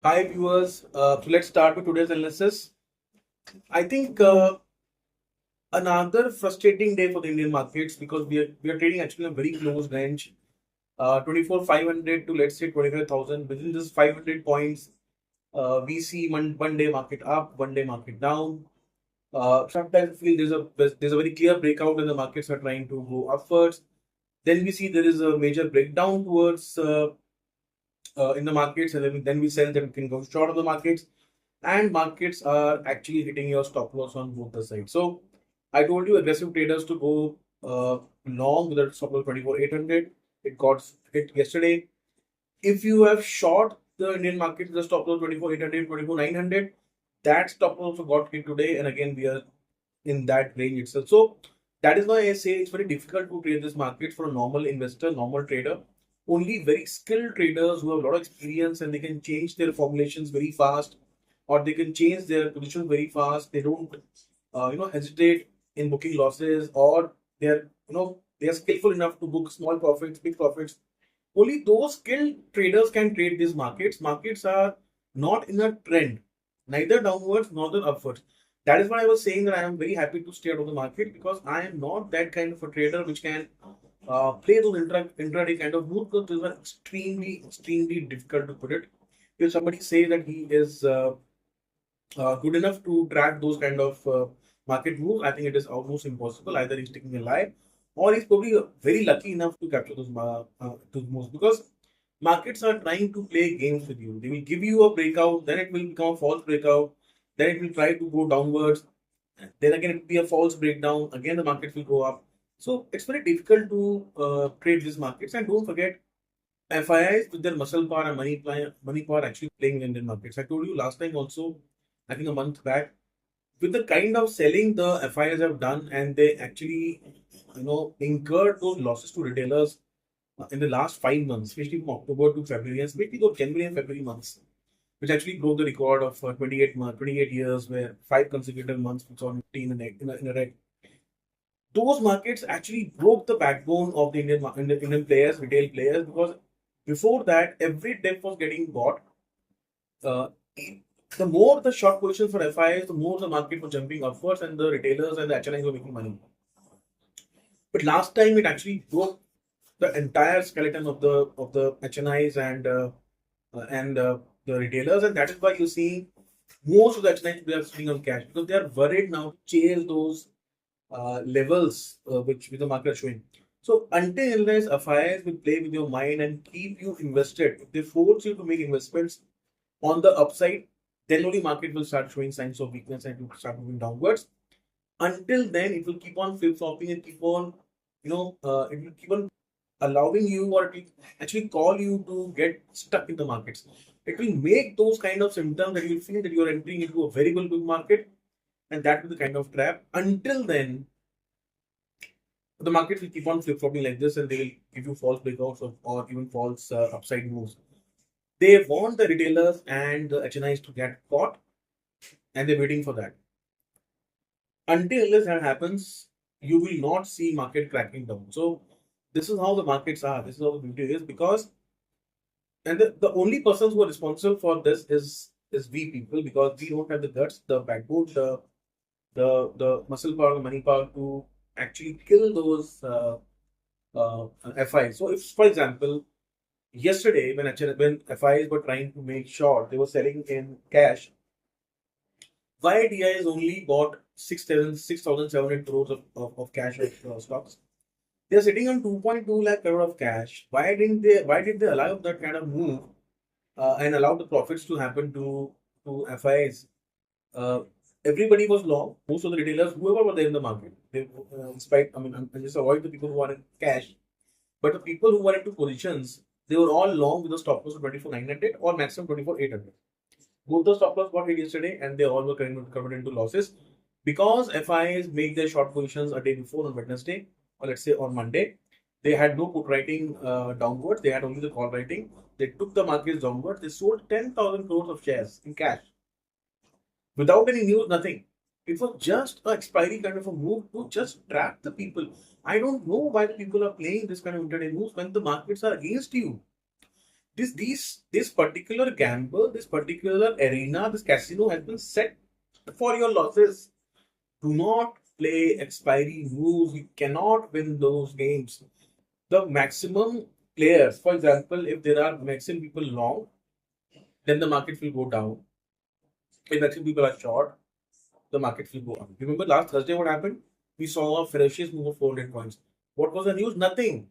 Hi viewers, let's start with today's analysis. I think another frustrating day for the Indian markets because we are trading actually in a very close range, 24,500 to let's say 25,000. Within this 500 points, we see one day market up, one day market down. Sometimes I feel there's a very clear breakout and the markets are trying to go upwards. Then we see there is a major breakdown towards in the markets, and then we sell that we can go short of the markets, and markets are actually hitting your stop loss on both the sides. So I told you aggressive traders to go long with a stop loss 24,800. It got hit yesterday. If you have short the Indian market with a stop loss 24,800, 24,900, that stop loss also got hit today, and again we are in that range itself. So that is why I say it's very difficult to trade this market for a normal investor, normal trader. Only very skilled traders who have a lot of experience and they can change their formulations very fast, or they can change their position very fast. They don't, hesitate in booking losses, or they are skillful enough to book small profits, big profits. Only those skilled traders can trade these markets. Markets are not in a trend, neither downwards nor the upwards. That is why I was saying that I am very happy to stay out of the market because I am not that kind of a trader which can play those intraday kind of moves because those are extremely difficult to put it. If somebody say that he is good enough to track those kind of market moves, I think it is almost impossible. Either he's taking a lie or he's probably very lucky enough to capture those moves because markets are trying to play games with you. They will give you a breakout, then it will become a false breakout, then it will try to go downwards, then again it will be a false breakdown, again the market will go up. So it's very difficult to trade these markets. And don't forget, FIIs with their muscle power and money power actually playing in Indian markets. I told you last time also, I think a month back, with the kind of selling the FIIs have done, and they actually, incurred those losses to retailers in the last 5 months, especially from October to February, and especially those January and February months, which actually broke the record of 28 years, where 5 consecutive months we saw 15 in a red. Those markets actually broke the backbone of the Indian players, retail players, because before that, every dip was getting bought. Uh, the more the short positions for FIs, the more the market was jumping upwards, and the retailers and the HNIs were making money. But last time, it actually broke the entire skeleton of the HNIs and the retailers, and that is why you see most of the HNIs they are sitting on cash because they are worried now to chase those levels which the market is showing. So until unless FIs will play with your mind and keep you invested, if they force you to make investments on the upside, then only market will start showing signs of weakness and it will start moving downwards. Until then, it will keep on flip flopping and keep on, it will keep on allowing you, or it will actually call you to get stuck in the markets. It will make those kind of symptoms that you will feel that you are entering into a very good market, and that will be the kind of trap. Until then, the market will keep on flip flopping like this, and they will give you false breakouts or even false upside moves. They want the retailers and the HNIs to get caught, and they're waiting for that. Until unless that happens, you will not see market cracking down. So this is how the markets are. This is how the beauty is because, and the only persons who are responsible for this is we people, because we don't have the guts, the backbone, the muscle power, the money power to actually kill those FIs. So if, for example, yesterday when FIs were trying to make sure they were selling in cash, why DI has only bought 6,700 crores of cash of stocks. They're sitting on 2.2 lakh crore of cash. Why did they allow that kind of move and allow the profits to happen to FIs? Uh, Everybody was long. Most of the retailers, whoever were there in the market, they, in spite, I mean, I just avoid the people who are in cash. But the people who were into positions, they were all long with the stop loss of 24,900 or maximum 24,800. Both the stop loss got hit yesterday and they all were converted into losses because FIs make their short positions a day before on Wednesday, or let's say on Monday. They had no put writing downwards, they had only the call writing. They took the markets downwards. They sold 10,000 crores of shares in cash without any news, nothing. It was just a expiry kind of a move to just trap the people. I don't know why the people are playing this kind of intraday moves when the markets are against you. This particular gamble, this particular arena, this casino has been set for your losses. Do not play expiry moves. You cannot win those games. The maximum players, for example, if there are maximum people long, then the market will go down. If maximum people are short, the market will go up. Remember last Thursday what happened? We saw a ferocious move of 400 points. What was the news? Nothing.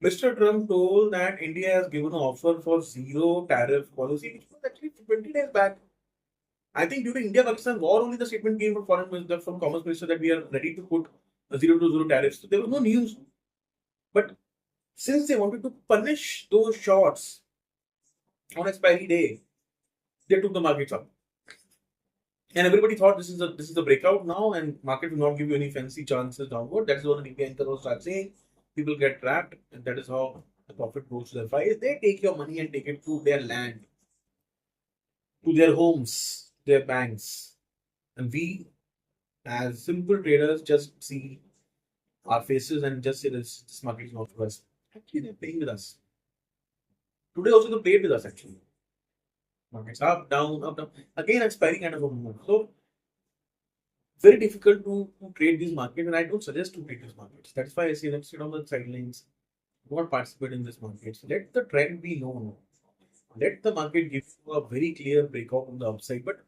Mr. Trump told that India has given an offer for zero tariff policy, which was actually 20 days back. I think during India-Pakistan war, only the statement came from foreign minister, from commerce minister, that we are ready to put a zero to zero tariffs. So there was no news. But since they wanted to punish those shots on expiry day, they took the markets up. And everybody thought this is the breakout now, and market will not give you any fancy chances downward. That's what the DP anchor was start saying. People get trapped, and that is how the profit goes to their price. They take your money and take it to their land, to their homes, their banks, and we, as simple traders, just see our faces and just say this market is not for us. Actually, they're playing with us. Today also they played with us actually. Markets up, down, up, down. Again, expiring kind of a move. So very difficult to trade these markets, and I don't suggest to trade these markets. That's why I say let's sit on the sidelines, not participate in these markets. Let the trend be known. Let the market give you a very clear breakout on the upside. But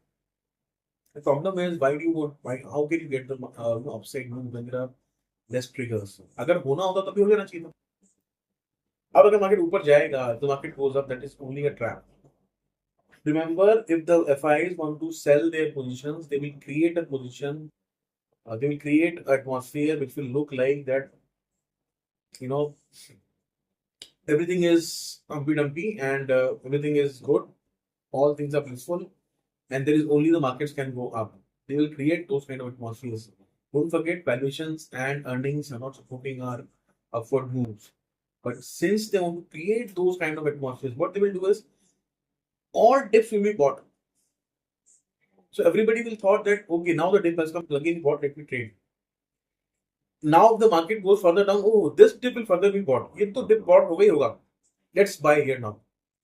the problem is, why do you want? Why? How can you get the upside move when there are less triggers? अगर होना होता तभी हो जाना चाहिए था. अब अगर market ऊपर जाएगा, the market goes up. That is only a trap. Remember, if the FIs want to sell their positions, they will create a position. They will create an atmosphere which will look like that. You know, everything is humpy dumpy and everything is good. All things are peaceful, and there is only the markets can go up. They will create those kind of atmospheres. Don't forget, valuations and earnings are not supporting our upward moves. But since they want to create those kind of atmospheres, what they will do is all dips will be bought. So everybody will thought that okay, now the dip has come, again bought, let me trade. Now if the market goes further down, oh, this dip will further be bought. ये तो dip bought हो गई होगा. Let's buy here now.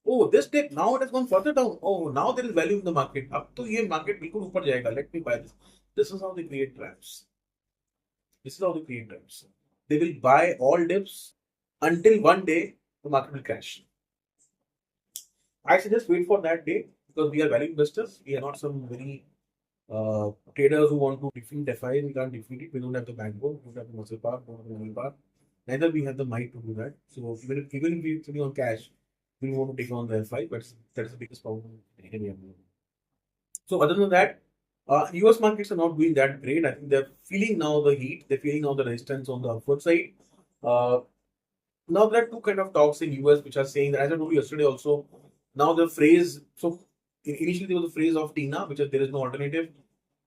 Oh, this dip now it has gone further down. Oh, now there is value in the market. अब तो ये market बिल्कुल ऊपर जाएगा. Let me buy this. This is how they create traps. This is how they create traps. They will buy all dips until one day the market will crash. I suggest wait for that day because we are value investors. We are not some very traders who want to defeat FI. We can't defeat it. We don't have the backbone. We don't have the muscle power. We don't have the money power. Neither we have the might to do that. So even if we are sitting on cash, we don't want to take on the FI. But that's the biggest problem in India. So other than that, US markets are not doing that great. I think they're feeling now the heat. They're feeling now the resistance on the upward side. Now there are two kind of talks in US which are saying that, as I told you yesterday also, now the phrase, so initially there was a phrase of TINA, which is there is no alternative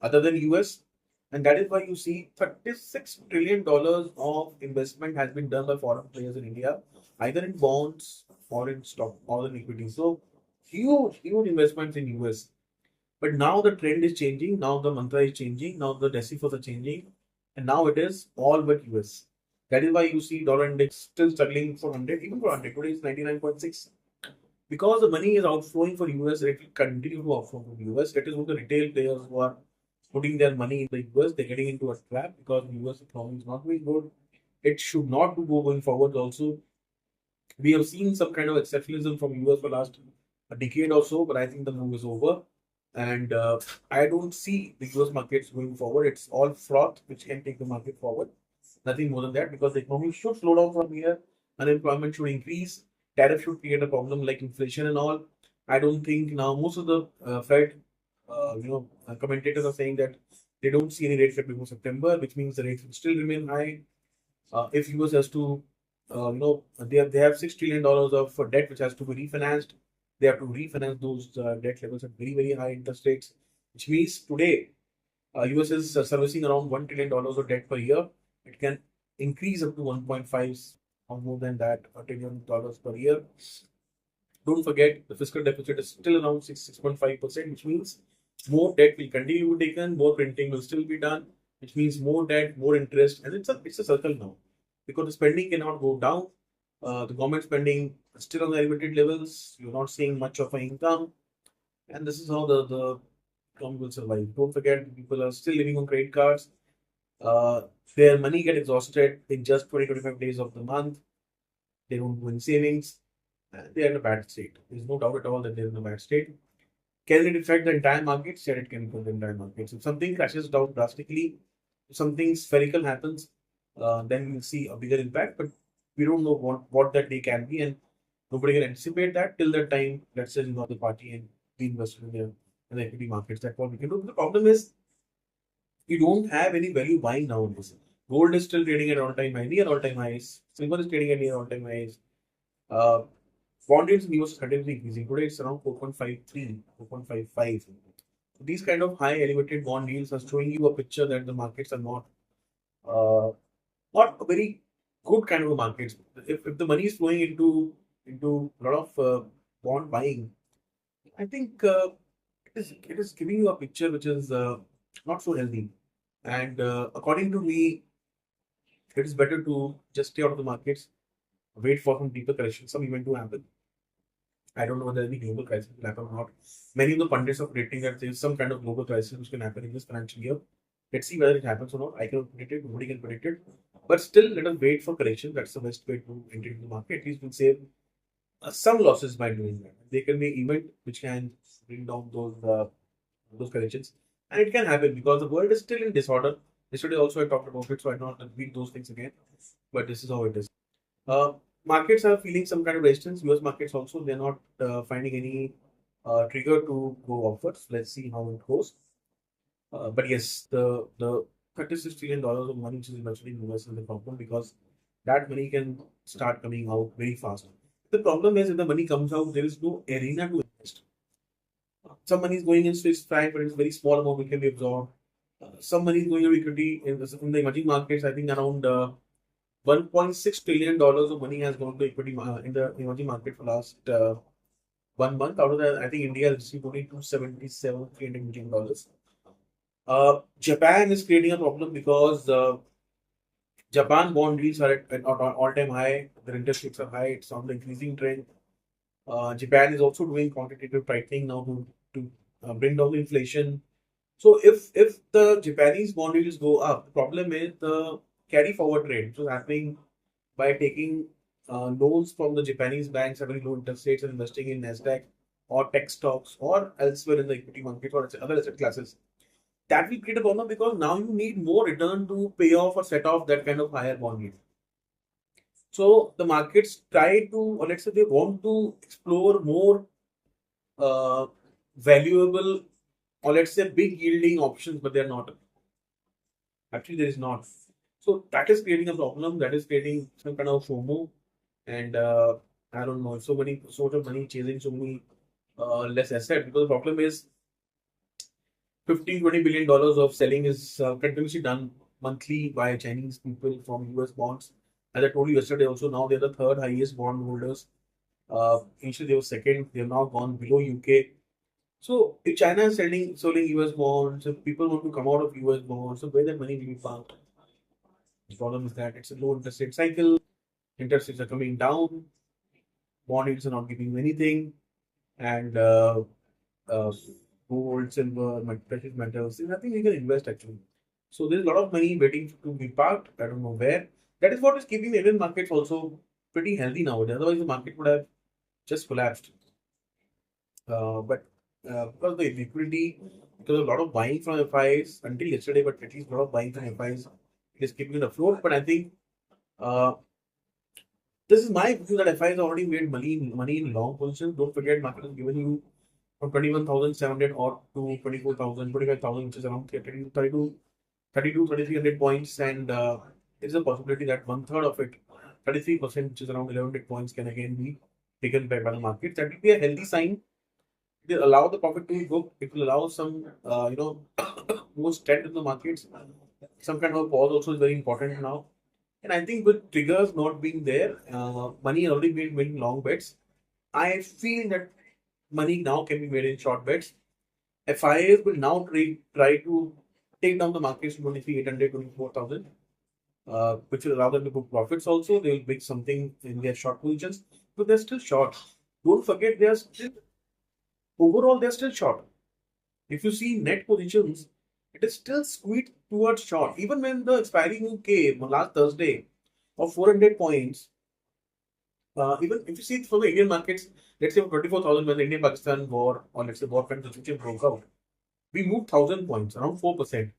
other than US. And that is why you see $36 trillion of investment has been done by foreign players in India, either in bonds or in stock or in equity. So huge investments in US. But now the trend is changing. Now the mantra is changing. Now the decimals are changing. And now it is all but US. That is why you see dollar index still struggling for 100, even for 100. Today is 99.6. Because the money is outflowing for US, it will continue to outflow from US. That is what the retail players who are putting their money in the US, they're getting into a trap because the US economy is not doing good. It should not do going forward also. We have seen some kind of exceptionalism from US for last a decade or so, but I think the move is over. And I don't see the US markets going forward. It's all froth which can take the market forward. Nothing more than that, because the economy should slow down from here. Unemployment should increase. Tariff should create a problem like inflation and all. I don't think now most of the Fed, commentators are saying that they don't see any rate cut before September, which means the rates will still remain high. If US has to, they have $6 trillion of debt which has to be refinanced. They have to refinance those debt levels at very, very high interest rates, which means today US is servicing around $1 trillion of debt per year. It can increase up to 1.5 or more than that, $1 trillion per year. Don't forget, the fiscal deficit is still around 6.5%, which means more debt will continue to be taken, more printing will still be done, which means more debt, more interest, and it's a circle now, because the spending cannot go down. The government spending is still on the elevated levels. You're not seeing much of an income, and this is how the economy will survive. Don't forget, people are still living on credit cards. Uh, their money get exhausted in just 20-25 days of the month. They don't do any savings. And they are in a bad state. There's no doubt at all that they're in a bad state. Can it affect the entire market? Sure, it can affect the entire market. So if something crashes down drastically, if something spherical happens, then we'll see a bigger impact. But we don't know what that day can be, and nobody can anticipate that till that time. Let's say you know the party and be invested in the equity markets. That's what we can do. The problem is you don't have any value buying nowadays. Gold is still trading at all-time high, near all-time highs. Silver is trading at near all-time highs. Uh, Bond yields in the US is continuously increasing. Today it's around 4.53, 4.55. These kind of high elevated bond yields are showing you a picture that the markets are uh, not a very good kind of a markets. If the money is flowing into a lot of bond buying, I think it is giving you a picture which is not so healthy. And according to me, it is better to just stay out of the markets, wait for some deeper correction, some event to happen. I don't know whether any global crisis will happen or not. Many of the pundits are predicting that there is some kind of global crisis which can happen in this financial year. Let's see whether it happens or not. I cannot predict it. Nobody can predict it. But still, let us wait for correction. That's the best way to enter into the market. At least we'll save some losses by doing that. There can be event which can bring down those corrections, and it can happen because the world is still in disorder. Yesterday also I talked about it, so I don't repeat those things again. But this is how it is. Uh, Markets are feeling some kind of resistance. US markets also, they're not finding any trigger to go upwards. Let's see how it goes. But yes, the $36 trillion of money which is invested in US is the problem because that money can start coming out very fast. The problem is if the money comes out, there is no arena to invest. Some money is going in Swiss franc, but it's very small amount which can be absorbed. Some money is going to equity in the emerging markets. I think around $1.6 trillion of money has gone to equity in the emerging market for last 1 month. Out of that, I think India has received only 277, $300 million. Japan is creating a problem because Japan bond yields are at all-time high. Their interest rates are high. It's on the increasing trend. Japan is also doing quantitative tightening now to bring down the inflation. So if the Japanese bond yields go up, the problem is the carry forward trade, which is happening by taking loans from the Japanese banks at very low interest rates and investing in Nasdaq or tech stocks or elsewhere in the equity market or other asset classes. That will create a problem because now you need more return to pay off or set off that kind of higher bond yield. So the markets try to, or let's say they want to explore more uh, valuable or let's say big yielding options, but they're not. Actually, there is not. So that is creating a problem. That is creating some kind of FOMO, and I don't know, so many sort of money chasing so many less asset because the problem is 15-20 billion dollars of selling is continuously done monthly by Chinese people from US bonds. As I told you yesterday, also now they're the third highest bond holders. Initially they were second. They have now gone below UK. So if China is selling US bonds, if people want to come out of US bonds, so where that money will be parked? The problem is that it's a low interest rate cycle. Interest rates are coming down. Bond yields are not giving you anything, and uh, gold, silver, precious metals. There's nothing you can invest actually. So there's a lot of money waiting to be parked. I don't know where. That is what is keeping the Indian markets also pretty healthy nowadays. Otherwise, the market would have just collapsed. But because of the liquidity, because of a lot of buying from FIs until yesterday, but at least a lot of buying from FIs, it is keeping it afloat. But I think uh, this is my view that FIs already made money in long positions. Don't forget, market has given you from 21,700 or to 24,000, 25,000, which is around 3,300 points. And there is a possibility that one third of it, 33%, which is around 1,100 points, can again be taken back by the market. That will be a healthy sign. It will allow the profit to be booked. It will allow some, more strength in the markets. Some kind of a pause also is very important now. And I think with triggers not being there, money has already been made in long bets. I feel that money now can be made in short bets. FIAs will now try to take down the markets to 23,800, 24,000. which will allow them to book profits also. They will make something in their short positions, but they're still short. Don't forget, they are still overall they're still short. If you see net positions, it is still squeezed towards short. Even when the expiry move came on last Thursday of 400 points, even if you see it from the Indian markets, let's say 24,000 when the Indian-Pakistan war, or let's say war when the situation broke out, we moved 1,000 points, around 4%.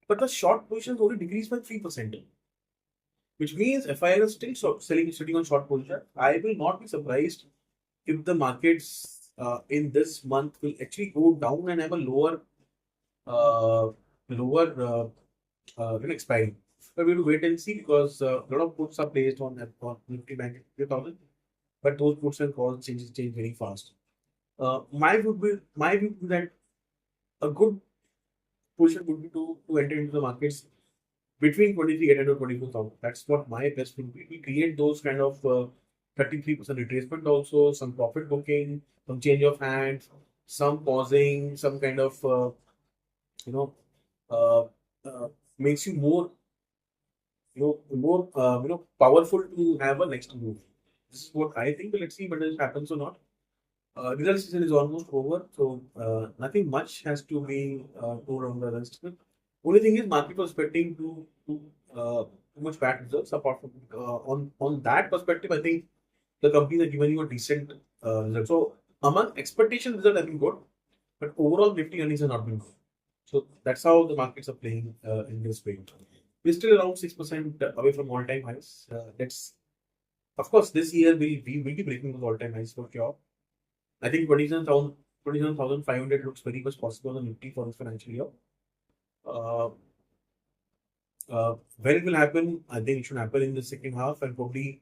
But the short positions only decreased by 3%, which means FIR is still sitting on short position. I will not be surprised if the markets in this month will actually go down and have a uh, lower expiry. But we will wait and see because a lot of puts are placed on Nifty Bank 3000, but those puts and calls change very fast. My view that a good position would be to enter into the markets between 23,800 to 24,000. That's what my best would be. We create those kind of 33% retracement also, some profit booking, some change of hands, some pausing, some kind of you know uh, makes you more powerful to have a next move. This is what I think. But let's see whether it happens or not. Result season is almost over, so nothing much has to be told on the rest. Only thing is, market was expecting too much bad results. Apart from on that perspective, I think the companies are giving you a decent result. So among expectations, result have been good, but overall Nifty earnings have not been good. So that's how the markets are playing in this way. We're still around 6% away from all-time highs. Let's Of course this year we will be breaking those all-time highs for sure. I think 27,500 looks very much possible on Nifty for this financial year. Uh, when it will happen, I think it should happen in the second half, and probably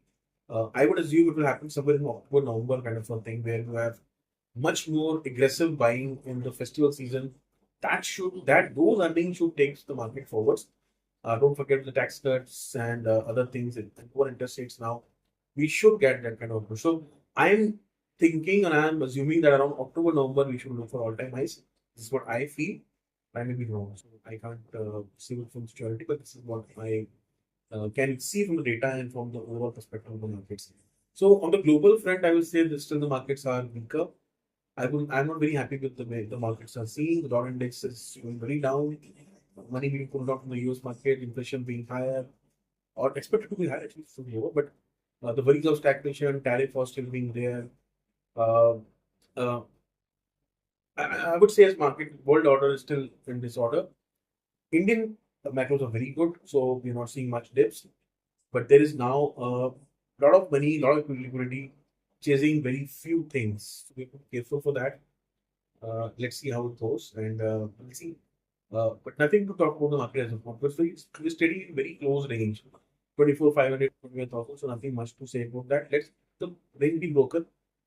I would assume it will happen somewhere in October, November kind of a thing where you have much more aggressive buying in the festival season. That those earnings should take the market forwards. Don't forget the tax cuts and other things and more interest rates now. We should get that kind of push. So I'm thinking and I'm assuming that around October, November, we should look for all-time highs. This is what I feel. I may be wrong. So I can't see it from security, but this is what I can see from the data and from the overall perspective of the markets. So on the global front, I will say that still the markets are weaker. I'm not very happy with the way the markets are seeing. The dollar index is going very down. Money being pulled out from the US market, inflation being higher, or expected to be higher, actually, from lower. But the worries of stagnation, tariff are still being there. Uh, uh, I would say as market world order is still in disorder. Indian macros are very good, so we're not seeing much dips. But there is now a lot of money, lot of liquidity chasing very few things. So we have to be careful for that. Let's see how it goes, and we'll see. But nothing to talk about the market as of now. Because we're steady in very close range, 24,500, 21,000. So nothing much to say about that. Let's the range be broken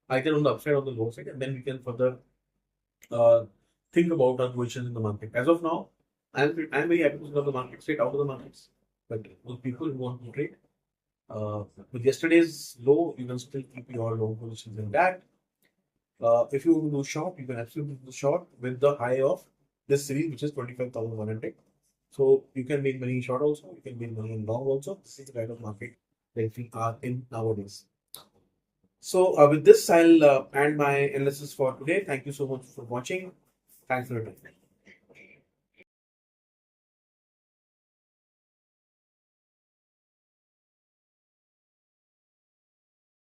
either on the upside or the low side, and then we can further uh, think about our positions in the market. As of now, I'm very happy to the market straight out of the markets. But those people who want to trade, uh, with yesterday's low, you can still keep your long positions intact. If you want to do short, you can absolutely do short with the high of this series, which is 25,100. So you can make money in short also, you can make money in long also. This is the kind of market that we are in nowadays. So with this, I'll end my analysis for today. Thank you so much for watching. Thanks for your time.